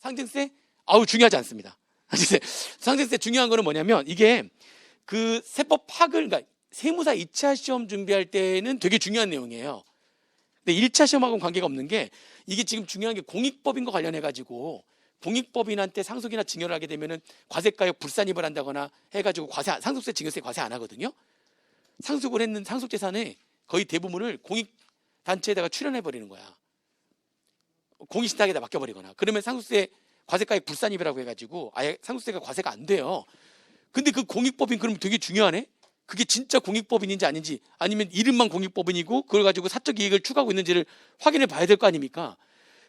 상증세? 아우, 중요하지 않습니다. 상증세 중요한 거는 뭐냐면, 이게 그 세법 파악을, 그러니까 세무사 2차 시험 준비할 때는 되게 중요한 내용이에요. 근데 1차 시험하고는 관계가 없는 게, 이게 지금 중요한 게 공익법인과 관련해가지고, 공익법인한테 상속이나 증여를 하게 되면은 과세가역 불산입을 한다거나 해가지고 상속세, 증여세 과세 안 하거든요. 상속을 했는 상속재산의 거의 대부분을 공익단체에다가 출연해버리는 거야. 공익신탁에다 맡겨버리거나. 그러면 상속세 과세가역 불산입이라고 해가지고 아예 상속세가 과세가 안 돼요. 근데 그 공익법인 그러면 되게 중요하네. 그게 진짜 공익법인인지 아닌지, 아니면 이름만 공익법인이고 그걸 가지고 사적 이익을 추구하고 있는지를 확인해 봐야 될 거 아닙니까?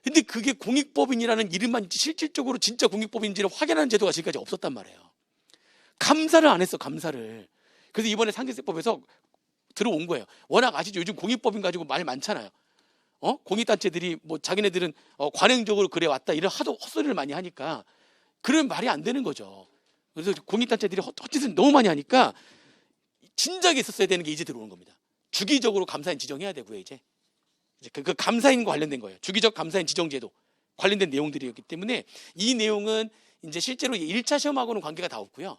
근데 그게 공익법인이라는 이름만 실질적으로 진짜 공익법인지를 확인하는 제도가 지금까지 없었단 말이에요. 감사를 안 했어, 감사를. 그래서 이번에 상속세법에서 들어온 거예요. 워낙 아시죠? 요즘 공익법인 가지고 말 많잖아요. 공익단체들이 뭐 자기네들은 관행적으로 그래 왔다 이런 하도 헛소리를 많이 하니까 그런 말이 안 되는 거죠. 그래서 공익단체들이 헛짓을 너무 많이 하니까 진작에 있었어야 되는 게 이제 들어오는 겁니다. 주기적으로 감사인 지정해야 되고요. 이제 그 감사인과 관련된 거예요. 주기적 감사인 지정제도 관련된 내용들이었기 때문에 이 내용은 이제 실제로 1차 시험하고는 관계가 다 없고요.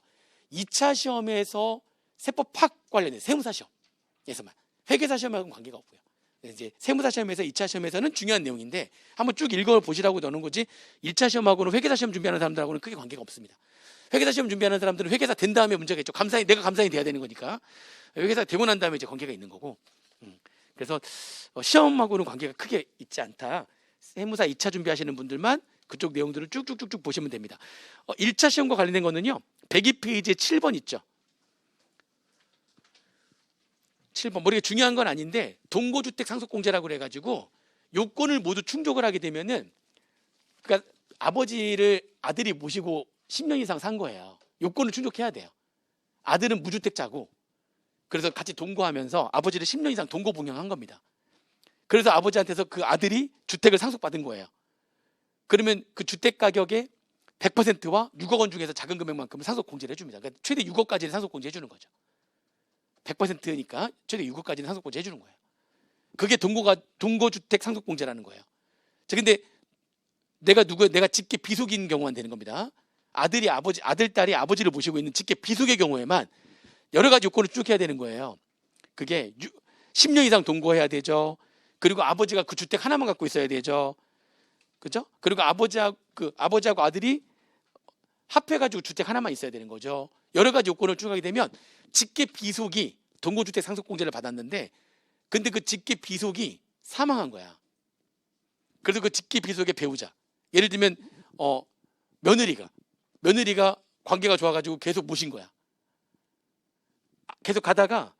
2차 시험에서 세법 파악 관련된 세무사 시험에서만, 회계사 시험하고는 관계가 없고요. 이제 세무사 시험에서 2차 시험에서는 중요한 내용인데 한번 쭉 읽어보시라고 넣는 거지, 1차 시험하고는 회계사 시험 준비하는 사람들하고는 크게 관계가 없습니다. 회계사 시험 준비하는 사람들은 회계사 된 다음에 문제가 있죠. 내가 감사인이 돼야 되는 거니까. 회계사 되고 난 다음에 이제 관계가 있는 거고. 그래서 시험하고는 관계가 크게 있지 않다. 세무사 2차 준비하시는 분들만 그쪽 내용들을 쭉쭉쭉쭉 보시면 됩니다. 1차 시험과 관련된 거는요, 102페이지에 7번 있죠. 7번. 뭐 이게 중요한 건 아닌데, 동거주택 상속공제라고 그래가지고 요건을 모두 충족을 하게 되면은, 그러니까 아버지를 아들이 모시고 10년 이상 산 거예요. 요건을 충족해야 돼요. 아들은 무주택자고, 그래서 같이 동거하면서 아버지를 10년 이상 동거 봉양한 겁니다. 그래서 아버지한테서 그 아들이 주택을 상속받은 거예요. 그러면 그 주택 가격의 100%와 6억 원 중에서 작은 금액만큼은 상속 공제를 해줍니다. 그러니까 최대 6억까지는 상속 공제 해주는 거죠. 100%니까 최대 6억까지는 상속 공제 해주는 거예요. 그게 동거주택 상속 공제라는 거예요. 자, 근데 내가 직계 비속인 경우만 되는 겁니다. 아들, 딸이 아버지를 모시고 있는 직계 비속의 경우에만 여러 가지 요건을 쭉 해야 되는 거예요. 그게 10년 이상 동거해야 되죠. 그리고 아버지가 그 주택 하나만 갖고 있어야 되죠. 그죠? 그리고 아버지하고 아들이 합해가지고 주택 하나만 있어야 되는 거죠. 여러 가지 요건을 쭉 하게 되면 직계 비속이 동거주택 상속공제를 받았는데, 근데 그 직계 비속이 사망한 거야. 그래서 그 직계 비속의 배우자, 예를 들면 며느리가 관계가 좋아가지고 계속 모신 거야. 계속 가다가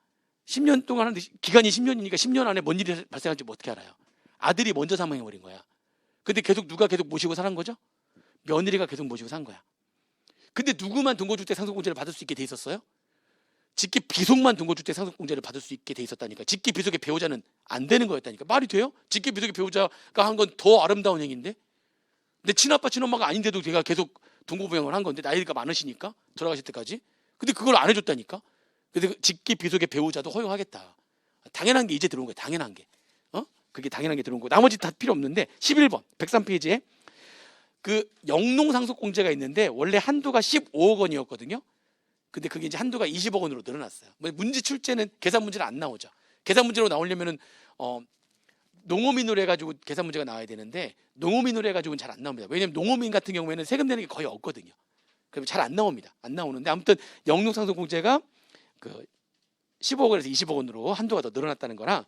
10년 동안 하는데, 기간이 10년이니까 10년 안에 뭔 일이 발생할지 어떻게 알아요? 아들이 먼저 사망해버린 거야. 근데 누가 계속 모시고 사는 거죠? 며느리가 계속 모시고 산 거야. 근데 누구만 동거주택 상속공제를 받을 수 있게 돼 있었어요? 직계 비속만 동거주택 상속공제를 받을 수 있게 돼 있었다니까. 직계 비속의 배우자는 안 되는 거였다니까. 말이 돼요? 직계 비속의 배우자가 한 건 더 아름다운 얘기인데, 근데 친아빠 친엄마가 아닌데도 걔가 계속 동거부양을 한 건데, 나이가 많으시니까 돌아가실 때까지. 근데 그걸 안 해줬다니까. 그래서 직계 비속의 배우자도 허용하겠다. 당연한 게 이제 들어온 거예요. 당연한 게. 그게 당연한 게 들어온 거고, 나머지 다 필요 없는데, 11번 103페이지에 그 영농상속공제가 있는데, 원래 한도가 15억 원이었거든요. 근데 그게 이제 한도가 20억 원으로 늘어났어요. 문제 출제는 계산 문제는 안 나오죠. 계산 문제로 나오려면은 농어민으로 해가지고 계산 문제가 나와야 되는데, 농어민으로 해가지고는 잘 안 나옵니다. 왜냐면 농어민 같은 경우에는 세금 내는 게 거의 없거든요. 그러면 잘 안 나옵니다. 안 나오는데, 아무튼 영농상속공제가 그 15억에서 20억 원으로 한도가 더 늘어났다는 거랑,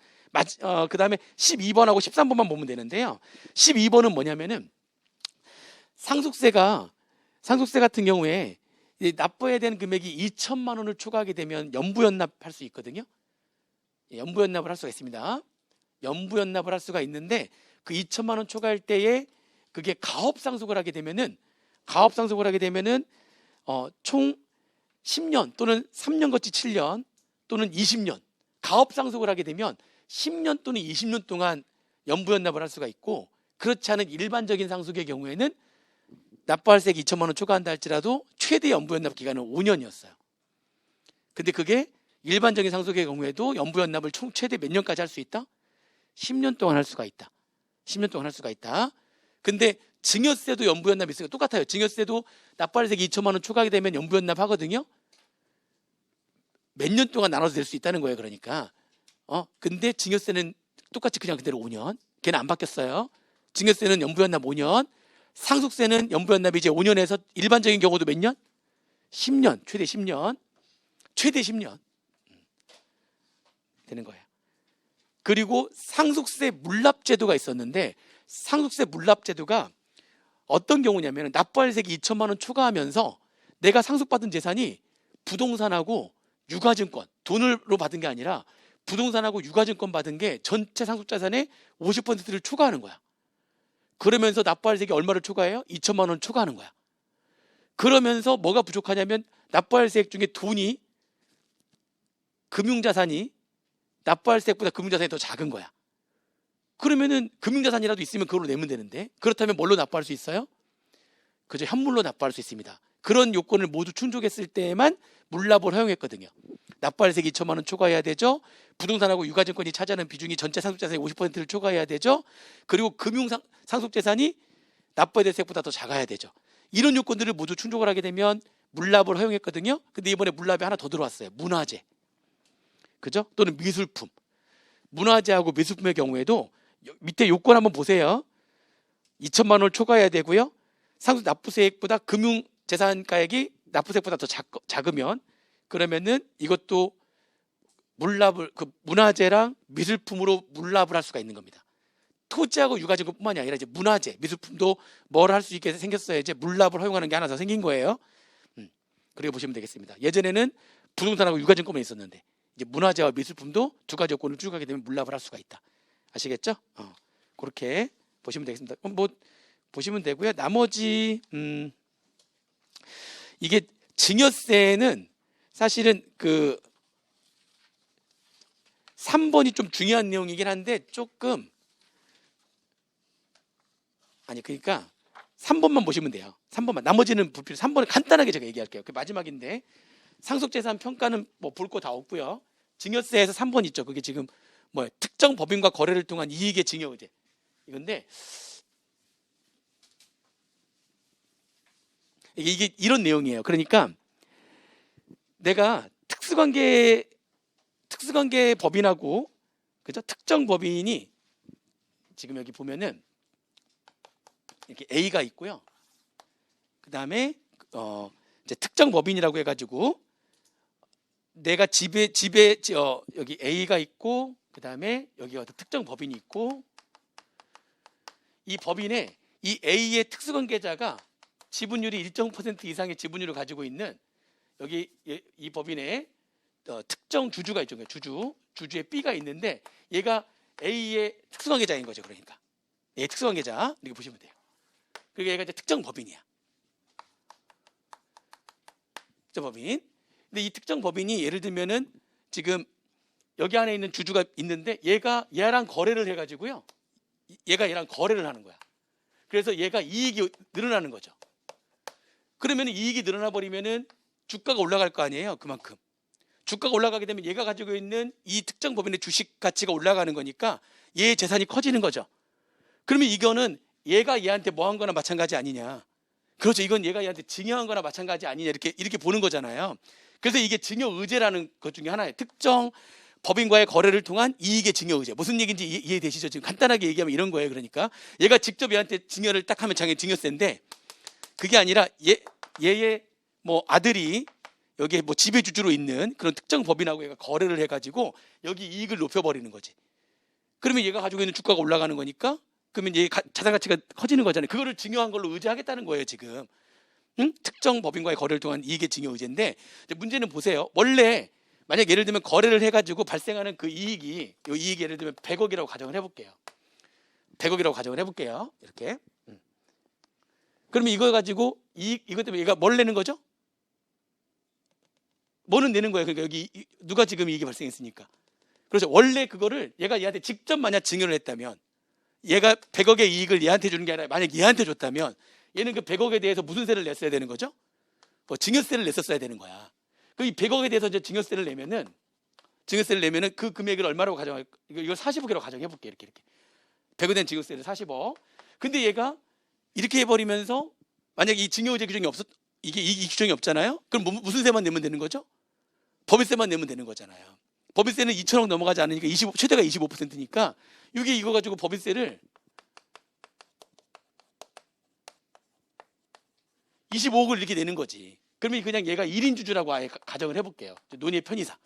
그 다음에 12번하고 13번만 보면 되는데요. 12번은 뭐냐면은, 상속세 같은 경우에 납부해야 되는 금액이 2천만 원을 초과하게 되면 연부연납할 수 있거든요. 연부연납을 할 수가 있습니다. 연부연납을 할 수가 있는데, 그 2천만 원 초과할 때에 그게 가업상속을 하게 되면은 총 10년 또는 3년 거치 7년 또는 20년 가업상속을 하게 되면 10년 또는 20년 동안 연부연납을 할 수가 있고, 그렇지 않은 일반적인 상속의 경우에는 납부할세액 2천만 원 초과한다 할지라도 최대 연부연납 기간은 5년이었어요. 근데 그게 일반적인 상속의 경우에도 연부연납을 총 최대 몇 년까지 할 수 있다? 10년 동안 할 수가 있다. 10년 동안 할 수가 있다. 근데 증여세도 연부연납 있으니까 똑같아요. 증여세도 납부할세액 2천만 원 초과하게 되면 연부연납 하거든요. 몇 년 동안 나눠서 낼 수 있다는 거예요. 그러니까 근데 증여세는 똑같이 그냥 그대로 5년. 걔는 안 바뀌었어요. 증여세는 연부연납 5년, 상속세는 연부연납이 이제 5년에서 일반적인 경우도 몇 년? 10년, 최대 10년, 최대 10년 되는 거예요. 그리고 상속세 물납제도가 있었는데, 상속세 물납제도가 어떤 경우냐면 납부할세액 2천만 원 초과하면서 내가 상속받은 재산이 부동산하고 유가증권, 돈으로 받은 게 아니라 부동산하고 유가증권 받은 게 전체 상속자산의 50%를 초과하는 거야. 그러면서 납부할세액이 얼마를 초과해요? 2천만 원 초과하는 거야. 그러면서 뭐가 부족하냐면 납부할세액 중에 돈이, 금융자산이 납부할세액보다 금융자산이 더 작은 거야. 그러면은 금융자산이라도 있으면 그걸로 내면 되는데, 그렇다면 뭘로 납부할 수 있어요? 그저 현물로 납부할 수 있습니다. 그런 요건을 모두 충족했을 때에만 물납을 허용했거든요. 납부할세액 2천만 원 초과해야 되죠. 부동산하고 유가증권이 차지하는 비중이 전체 상속자산의 50%를 초과해야 되죠. 그리고 상속재산이 납부해야 될 세액보다 더 작아야 되죠. 이런 요건들을 모두 충족을 하게 되면 물납을 허용했거든요. 근데 이번에 물납이 하나 더 들어왔어요. 문화재, 그죠? 또는 미술품. 문화재하고 미술품의 경우에도 밑에 요건 한번 보세요. 2천만 원을 초과해야 되고요. 상속 납부세액보다 금융재산가액이 납부세액보다 더 작으면, 그러면은 이것도 물납을, 그 문화재랑 미술품으로 물납을 할 수가 있는 겁니다. 토지하고 유가증권뿐만이 아니라 이제 문화재, 미술품도 뭘 할 수 있게 생겼어요. 이제 물납을 허용하는 게 하나 더 생긴 거예요. 그렇게 보시면 되겠습니다. 예전에는 부동산하고 유가증권만 있었는데 이제 문화재와 미술품도 두 가지 요건을 충족하게 되면 물납을 할 수가 있다. 아시겠죠? 그렇게 보시면 되겠습니다. 뭐 보시면 되고요. 나머지 이게 증여세는 사실은 그 3번이 좀 중요한 내용이긴 한데 조금, 아니 그러니까 3번만 보시면 돼요. 3번만. 나머지는 불필요. 3번은 간단하게 제가 얘기할게요. 그 마지막인데, 상속재산 평가는 뭐 볼 거 다 없고요. 증여세에서 3번 있죠. 그게 지금 뭐 특정 법인과 거래를 통한 이익의 증여의제 이건데, 이게 이런 내용이에요. 그러니까 내가 특수관계 법인하고, 그죠? 특정 법인이 지금 여기 보면은 이렇게 A가 있고요. 그 다음에 이제 특정 법인이라고 해가지고 내가 집에 여기 A가 있고, 그 다음에 여기 특정 법인이 있고, 이 법인에 이 A의 특수관계자가 지분율이 일정 % 이상의 지분율을 가지고 있는, 여기 이 법인에 특정 주주가 있죠. 주주의 B가 있는데 얘가 A의 특수관계자인 거죠. 그러니까 A의 특수관계자 이렇게 보시면 돼요. 그리고 얘가 이제 특정 법인이야. 특정 법인. 근데 이 특정 법인이 예를 들면은 지금 여기 안에 있는 주주가 있는데 얘랑 거래를 해가지고요. 얘가 얘랑 거래를 하는 거야. 그래서 얘가 이익이 늘어나는 거죠. 그러면 이익이 늘어나 버리면은 주가가 올라갈 거 아니에요. 그만큼 주가가 올라가게 되면 얘가 가지고 있는 이 특정 법인의 주식 가치가 올라가는 거니까 얘의 재산이 커지는 거죠. 그러면 이거는 얘가 얘한테 뭐 한 거나 마찬가지 아니냐. 그렇죠. 이건 얘가 얘한테 증여한 거나 마찬가지 아니냐. 이렇게 보는 거잖아요. 그래서 이게 증여의제라는 것 중에 하나예요. 특정 법인과의 거래를 통한 이익의 증여의제. 무슨 얘기인지 이해되시죠? 지금 간단하게 얘기하면 이런 거예요. 그러니까 얘가 직접 얘한테 증여를 딱 하면 당연히 증여세인데, 그게 아니라 얘의 뭐 아들이 여기에 뭐 지배주주로 있는 그런 특정 법인하고 얘가 거래를 해가지고 여기 이익을 높여버리는 거지. 그러면 얘가 가지고 있는 주가가 올라가는 거니까, 그러면 얘 자산 가치가 커지는 거잖아요. 그거를 증여한 걸로 의제하겠다는 거예요, 지금. 특정 법인과의 거래를 통한 이익의 증여 의제인데, 문제는 보세요. 원래 만약 예를 들면 거래를 해가지고 발생하는 그 이익이, 이 이익이 예를 들면 100억이라고 가정을 해볼게요. 100억이라고 가정을 해볼게요. 이렇게. 그러면 이걸 가지고 이것 때문에 얘가 뭘 내는 거죠? 뭐는 내는 거예요. 그러니까 여기 누가 지금 이익이 발생했으니까. 그렇죠. 원래 그거를 얘가 얘한테 직접 만약 증여를 했다면, 얘가 100억의 이익을 얘한테 주는 게 아니라 만약 얘한테 줬다면 얘는 그 100억에 대해서 무슨 세를 냈어야 되는 거죠? 증여세를 냈었어야 되는 거야. 그 이 100억에 대해서 이제 증여세를 내면은 그 금액을 얼마라고 가정할, 이걸 40억이라고 가정해 볼게. 이렇게 100억에 대한 증여세를 40억. 근데 얘가 이렇게 해버리면서 만약에 이 증여의제 규정이 없었 이게 이 규정이 없잖아요. 그럼 무슨 세만 내면 되는 거죠? 법인세만 내면 되는 거잖아요. 법인세는 2천억 넘어가지 않으니까 최대가 25%니까 이거 가지고 법인세를 25억을 이렇게 내는 거지. 그러면 그냥 얘가 1인 주주라고 아예 가정을 해볼게요. 논의의 편의상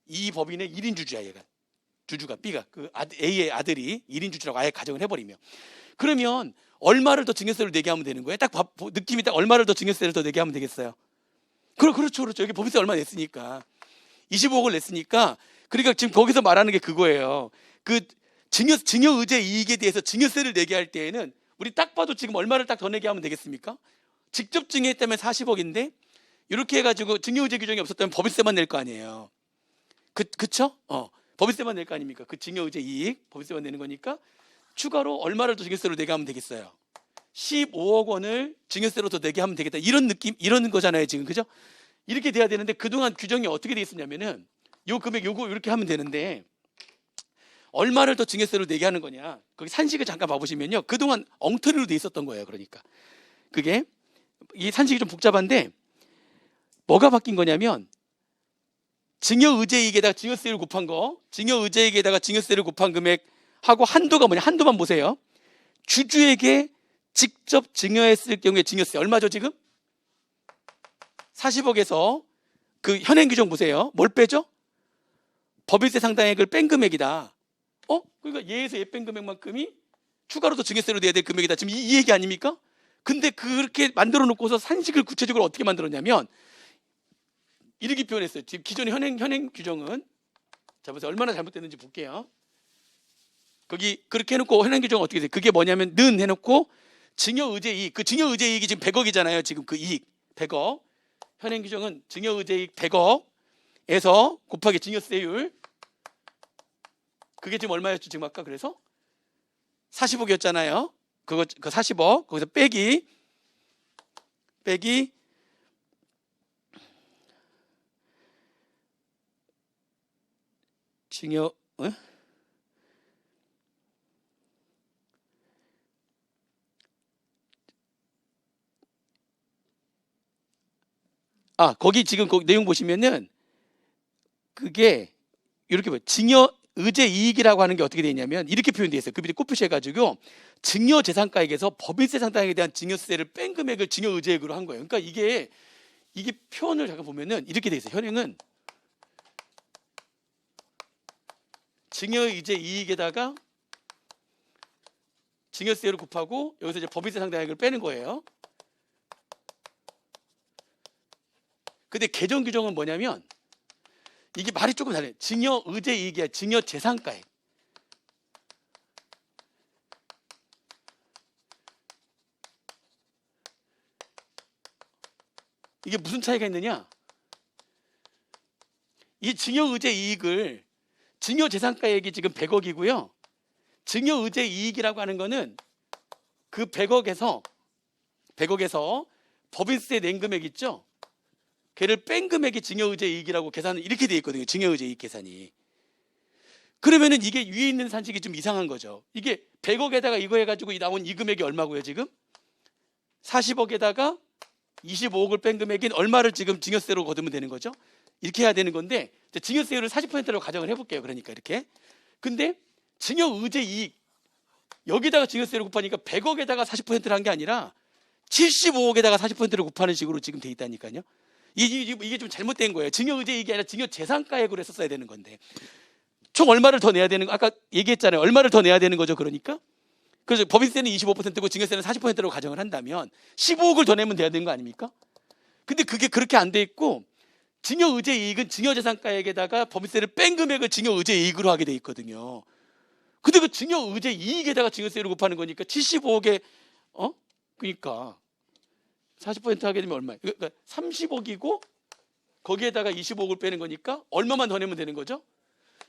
이 법인의 1인 주주야. 얘가 주주가 B가 A의 아들이 1인 주주라고 아예 가정을 해버리면, 그러면 얼마를 더 증여세를 내게 하면 되는 거예요? 딱 느낌이 딱 얼마를 더 증여세를 더 내게 하면 되겠어요? 그렇죠. 여기 법인세 얼마 냈으니까 25억을 냈으니까. 그러니까 지금 거기서 말하는 게 그거예요. 그 증여의제 이익에 대해서 증여세를 내게 할 때에는 우리 딱 봐도 지금 얼마를 딱 더 내게 하면 되겠습니까? 직접 증여했다면 40억인데 이렇게 해가지고 증여의제 규정이 없었다면 법인세만 낼 거 아니에요. 그쵸? 법인세만 낼 거 아닙니까? 그 증여의제 이익 법인세만 내는 거니까 추가로 얼마를 더 증여세로 내게 하면 되겠어요? 15억 원을 증여세로 더 내게 하면 되겠다. 이런 느낌, 이런 거잖아요 지금. 그죠? 이렇게 돼야 되는데 그동안 규정이 어떻게 돼 있었냐면은 요 금액 요거 이렇게 하면 되는데 얼마를 더 증여세로 내게 하는 거냐, 거기 산식을 잠깐 봐보시면요, 그동안 엉터리로 돼 있었던 거예요. 그러니까 그게 이 산식이 좀 복잡한데 뭐가 바뀐 거냐면 증여의제이익에다가 증여세를 곱한 거, 증여의제이익에다가 증여세를 곱한 금액하고 한도가 뭐냐, 한도만 보세요. 주주에게 직접 증여했을 경우에 증여세 얼마죠 지금? 40억에서 그 현행 규정 보세요. 뭘 빼죠? 법인세 상당액을 뺀 금액이다. 그러니까 얘에서 얘 뺀 금액만큼이 추가로 더 증여세로 내야 될 금액이다. 지금 이 얘기 아닙니까? 근데 그렇게 만들어 놓고서 산식을 구체적으로 어떻게 만들었냐면 이렇게 표현했어요. 지금 기존의 현행 규정은, 자 보세요. 얼마나 잘못됐는지 볼게요. 거기 그렇게 해놓고 현행 규정은 어떻게 돼요? 그게 뭐냐면 는 해놓고 증여의제이익, 그 증여의제이익이 지금 100억이잖아요. 지금 그 이익 100억. 현행 규정은 증여의제이익 100억에서 곱하기 증여세율, 그게 지금 얼마였죠 지금 아까? 그래서 40억이었잖아요. 그 40억 거기서 빼기 증여 거기 지금 거기 내용 보시면은 그게 이렇게 봐요. 증여의제 이익이라고 하는 게 어떻게 되어 있냐면 이렇게 표현되어 있어요. 그 밑에 꼽으셔 가지고 증여재산가액에서 법인세 상당액에 대한 증여세를 뺀 금액을 증여의제액으로 한 거예요. 그러니까 이게 표현을 잠깐 보면은 이렇게 되어 있어요. 현행은 증여의제 이익에다가 증여세를 곱하고 여기서 이제 법인세 상당액을 빼는 거예요. 근데 개정 규정은 뭐냐면 이게 말이 조금 달라요. 증여의제 이익이야. 증여재산가액. 이게 무슨 차이가 있느냐? 이 증여의제 이익을, 증여재산가액이 지금 100억이고요. 증여의제 이익이라고 하는 거는 그 100억에서 법인세 낸 금액 있죠? 걔를 뺀 금액이 증여의제 이익이라고 계산은 이렇게 돼 있거든요. 증여의제 이익 계산이. 그러면은 이게 위에 있는 산식이 좀 이상한 거죠. 이게 100억에다가 이거 해가지고 나온 이 금액이 얼마고요 지금? 40억에다가 25억을 뺀 금액인 얼마를 지금 증여세로 거두면 되는 거죠? 이렇게 해야 되는 건데 증여세율을 40%로 가정을 해볼게요. 그러니까 이렇게. 근데 증여의제 이익 여기다가 증여세를 곱하니까 100억에다가 40%를 한 게 아니라 75억에다가 40%를 곱하는 식으로 지금 돼 있다니까요. 이게 좀 잘못된 거예요. 증여의제 이익이 아니라 증여재산가액으로 했었어야 되는 건데 총 얼마를 더 내야 되는 거, 아까 얘기했잖아요. 얼마를 더 내야 되는 거죠. 그러니까 그래서 법인세는 25%고 증여세는 40%로 가정을 한다면 15억을 더 내면 돼야 되는 거 아닙니까? 근데 그게 그렇게 안 돼 있고 증여의제 이익은 증여재산가액에다가 법인세를 뺀 금액을 증여의제 이익으로 하게 돼 있거든요. 근데 그 증여의제 이익에다가 증여세를 곱하는 거니까 75억에 그러니까 40% 하게 되면 얼마예요? 그러니까 30억이고 거기에다가 25억을 빼는 거니까 얼마만 더 내면 되는 거죠?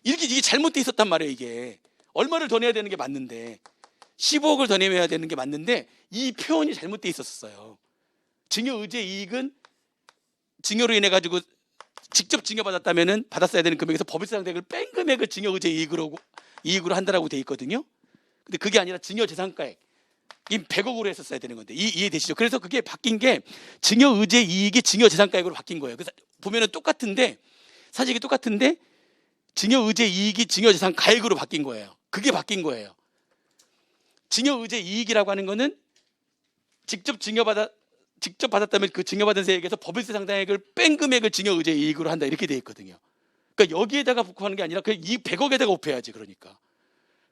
이게 잘못돼 있었단 말이에요. 이게 얼마를 더 내야 되는 게 맞는데 15억을 더 내야 되는 게 맞는데 이 표현이 잘못돼 있었어요. 증여의제 이익은 증여로 인해 가지고 직접 증여받았다면은 받았어야 되는 금액에서 법인세 상당액을 뺀 금액을 증여의제 이익으로 한다라고 돼 있거든요. 근데 그게 아니라 증여재산가액 이 100억으로 했었어야 되는 건데 이해되시죠? 그래서 그게 바뀐 게 증여의제 이익이 증여재산가액으로 바뀐 거예요. 그래서 보면은 똑같은데 사실이 똑같은데 증여의제 이익이 증여재산가액으로 바뀐 거예요. 그게 바뀐 거예요. 증여의제 이익이라고 하는 거는 직접 받았다면 그 증여받은 세액에서 법인세 상당액을 뺀 금액을 증여의제 이익으로 한다 이렇게 돼 있거든요. 그러니까 여기에다가 곱하는 게 아니라 이 100억에다가 곱해야지. 그러니까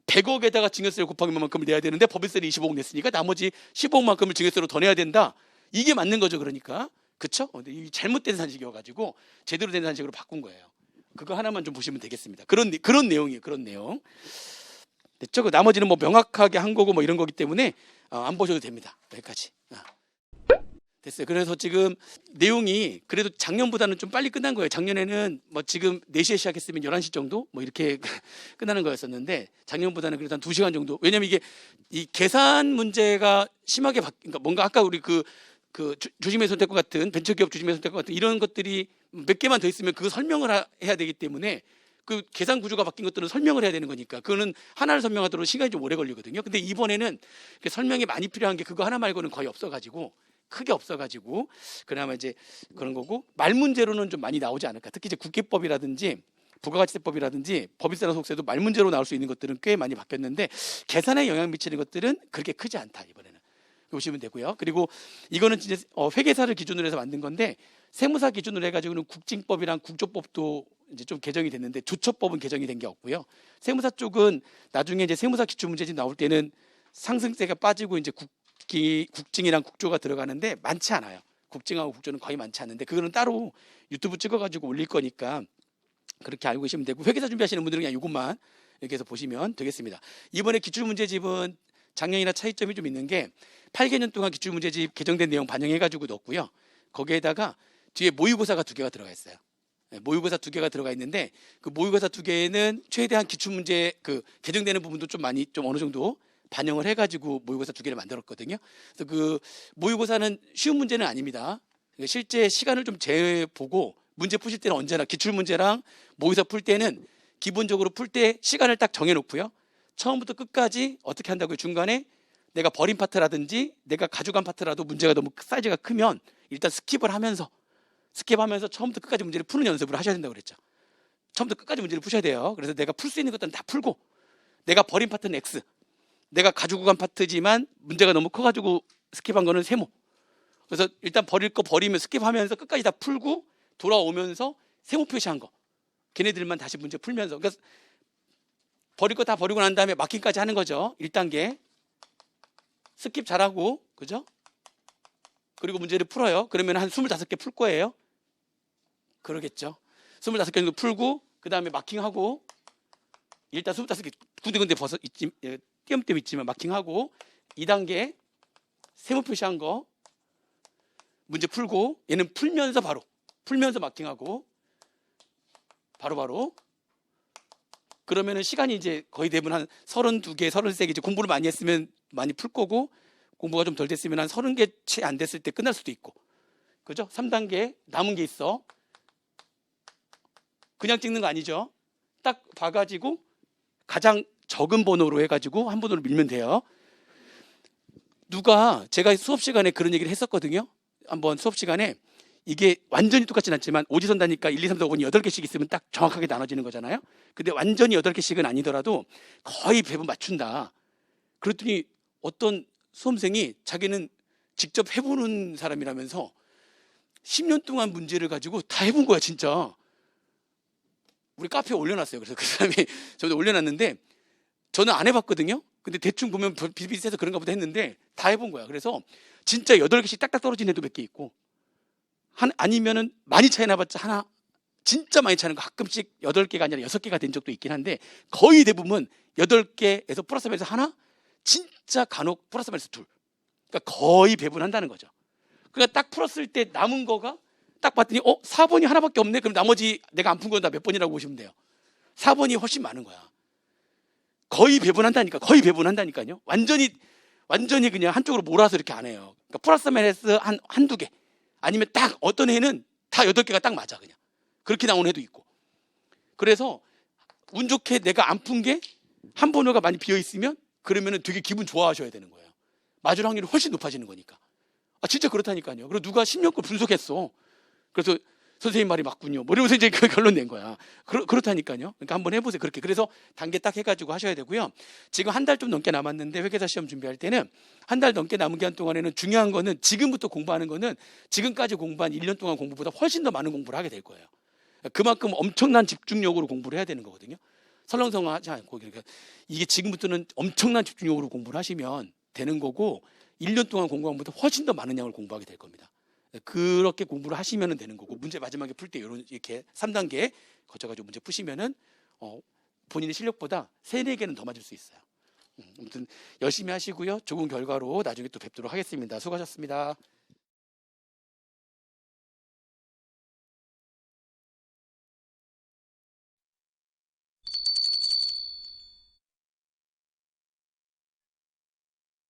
100억에다가 증여세를 곱하기 만큼을 내야 되는데 법인세는 25억 냈으니까 나머지 15억만큼을 증여세로 더 내야 된다. 이게 맞는 거죠. 그러니까 그렇죠? 근데 이 잘못된 산식이어가지고 제대로 된 산식으로 바꾼 거예요. 그거 하나만 좀 보시면 되겠습니다. 그런 내용이에요. 그런 내용. 됐죠? 그 나머지는 뭐 명확하게 한 거고 뭐 이런 거기 때문에 안 보셔도 됩니다. 여기까지. 됐어요. 그래서 지금 내용이 그래도 작년보다는 좀 빨리 끝난 거예요. 작년에는 뭐 지금 4시에 시작했으면 11시 정도 뭐 이렇게 끝나는 거였었는데 작년보다는 그래도 한 2시간 정도. 왜냐면 이게 이 계산 문제가 심하게 그러니까 뭔가 아까 우리 그 주식의 선택과 같은 벤처기업 주식의 선택과 같은 이런 것들이 몇 개만 더 있으면 그거 설명을 해야 되기 때문에 그 계산 구조가 바뀐 것들은 설명을 해야 되는 거니까 그거는 하나를 설명하도록 시간이 좀 오래 걸리거든요. 근데 이번에는 설명이 많이 필요한 게 그거 하나 말고는 거의 없어가지고 크게 없어가지고 그나마 이제 그런 거고 말 문제로는 좀 많이 나오지 않을까. 특히 이제 국기법이라든지 부가가치세법이라든지 법인세나 소득세도 말 문제로 나올 수 있는 것들은 꽤 많이 바뀌었는데 계산에 영향 미치는 것들은 그렇게 크지 않다 이번에는 보시면 되고요. 그리고 이거는 진짜 회계사를 기준으로 해서 만든 건데 세무사 기준으로 해가지고는 국징법이랑 국조법도 이제 좀 개정이 됐는데 조처법은 개정이 된 게 없고요. 세무사 쪽은 나중에 이제 세무사 기출문제집 나올 때는 상승세가 빠지고 이제 국징이랑 국조가 들어가는데 많지 않아요. 국징하고 국조는 거의 많지 않은데 그거는 따로 유튜브 찍어가지고 올릴 거니까 그렇게 알고 계시면 되고 회계사 준비하시는 분들은 그냥 이것만 이렇게 해서 보시면 되겠습니다. 이번에 기출문제집은 작년이나 차이점이 좀 있는 게 8개년 동안 기출문제집 개정된 내용 반영해가지고 넣었고요. 거기에다가 뒤에 모의고사가 2개가 들어가 있어요. 모의고사 2개가 들어가 있는데 그 모의고사 2개는 최대한 기출문제 그 개정되는 부분도 좀 많이 좀 어느 정도 반영을 해가지고 모의고사 2개를 만들었거든요. 그래서 그 모의고사는 쉬운 문제는 아닙니다. 실제 시간을 좀 재보고 문제 푸실 때는 언제나 기출문제랑 모의고사 풀 때는 기본적으로 풀 때 시간을 딱 정해놓고요. 처음부터 끝까지 어떻게 한다고요? 중간에 내가 버린 파트라든지 내가 가져간 파트라도 문제가 너무 사이즈가 크면 일단 스킵하면서 처음부터 끝까지 문제를 푸는 연습을 하셔야 된다고 그랬죠. 처음부터 끝까지 문제를 푸셔야 돼요. 그래서 내가 풀 수 있는 것들은 다 풀고 내가 버린 파트는 X, 내가 가지고 간 파트지만 문제가 너무 커가지고 스킵한 거는 세모. 그래서 일단 버릴 거 버리면 스킵하면서 끝까지 다 풀고 돌아오면서 세모 표시한 거. 걔네들만 다시 문제 풀면서. 그러니까 버릴 거 다 버리고 난 다음에 마킹까지 하는 거죠. 1단계. 스킵 잘하고, 그죠? 그리고 문제를 풀어요. 그러면 한 25개 풀 거예요. 그러겠죠. 25개 정도 풀고, 그 다음에 마킹하고, 일단 25개 군데군데 띄엄띄엄 있지만 마킹하고, 2단계 세모 표시한 거 문제 풀고, 얘는 풀면서 마킹하고, 바로 그러면은 시간이 이제 거의 대부분 한 32개, 33개 이제 공부를 많이 했으면 많이 풀 거고 공부가 좀 덜 됐으면 한 30개 채 안 됐을 때 끝날 수도 있고. 그죠? 3단계 남은 게 있어. 그냥 찍는 거 아니죠? 딱 봐가지고 가장 적은 번호로 해가지고 한 번호로 밀면 돼요. 제가 수업 시간에 그런 얘기를 했었거든요. 한번 수업 시간에 이게 완전히 똑같진 않지만 오지선 다니까 1, 2, 3, 4, 5는 8개씩 있으면 딱 정확하게 나눠지는 거잖아요. 근데 완전히 8개씩은 아니더라도 거의 배분 맞춘다. 그랬더니 어떤 수험생이 자기는 직접 해보는 사람이라면서 10년 동안 문제를 가지고 다 해본 거야 진짜. 우리 카페에 올려놨어요. 그래서 그 사람이 저도 올려놨는데 저는 안 해봤거든요. 근데 대충 보면 비슷비슷해서 그런가 보다 했는데 다 해본 거야. 그래서 진짜 8개씩 딱딱 떨어진 애도 몇 개 있고 아니면은 많이 차이 나봤자 하나, 진짜 많이 차는 거 가끔씩 8개가 아니라 6개가 된 적도 있긴 한데 거의 대부분 8개에서 플러스 마이너스 하나, 진짜 간혹 플러스 마이너스 둘. 그러니까 거의 배분한다는 거죠. 그러니까 딱 풀었을 때 남은 거가 딱 봤더니 4번이 하나밖에 없네. 그럼 나머지 내가 안 푼 건 다 몇 번이라고 보시면 돼요. 4번이 훨씬 많은 거야. 거의 배분한다니까요. 완전히 그냥 한쪽으로 몰아서 이렇게 안 해요. 그러니까 플러스 마이너스 한두 개. 아니면 딱 어떤 해는 다 8개가 딱 맞아 그냥. 그렇게 나온 해도 있고. 그래서 운 좋게 내가 안 푼 게 한 번호가 많이 비어 있으면 그러면은 되게 기분 좋아하셔야 되는 거예요. 맞을 확률이 훨씬 높아지는 거니까. 아, 진짜 그렇다니까요. 그리고 누가 10년 걸 분석했어. 그래서 선생님 말이 맞군요. 뭐 이러면서 이제 그 결론 낸 거야. 그렇다니까요. 그러니까 한번 해보세요. 그렇게. 그래서 단계 딱 해가지고 하셔야 되고요. 지금 한 달 좀 넘게 남았는데 회계사 시험 준비할 때는 한 달 넘게 남은 기간 동안에는 중요한 거는 지금부터 공부하는 거는 지금까지 공부한 1년 동안 공부보다 훨씬 더 많은 공부를 하게 될 거예요. 그만큼 엄청난 집중력으로 공부를 해야 되는 거거든요. 설렁설렁하지 않고 그러니까 이게 지금부터는 엄청난 집중력으로 공부를 하시면 되는 거고 1년 동안 공부한 것보다 훨씬 더 많은 양을 공부하게 될 겁니다. 그렇게 공부를 하시면 되는 거고 문제 마지막에 풀 때 이렇게 3단계 거쳐가지고 문제 푸시면은 본인의 실력보다 3, 4개는 더 맞을 수 있어요. 아무튼 열심히 하시고요. 좋은 결과로 나중에 또 뵙도록 하겠습니다. 수고하셨습니다.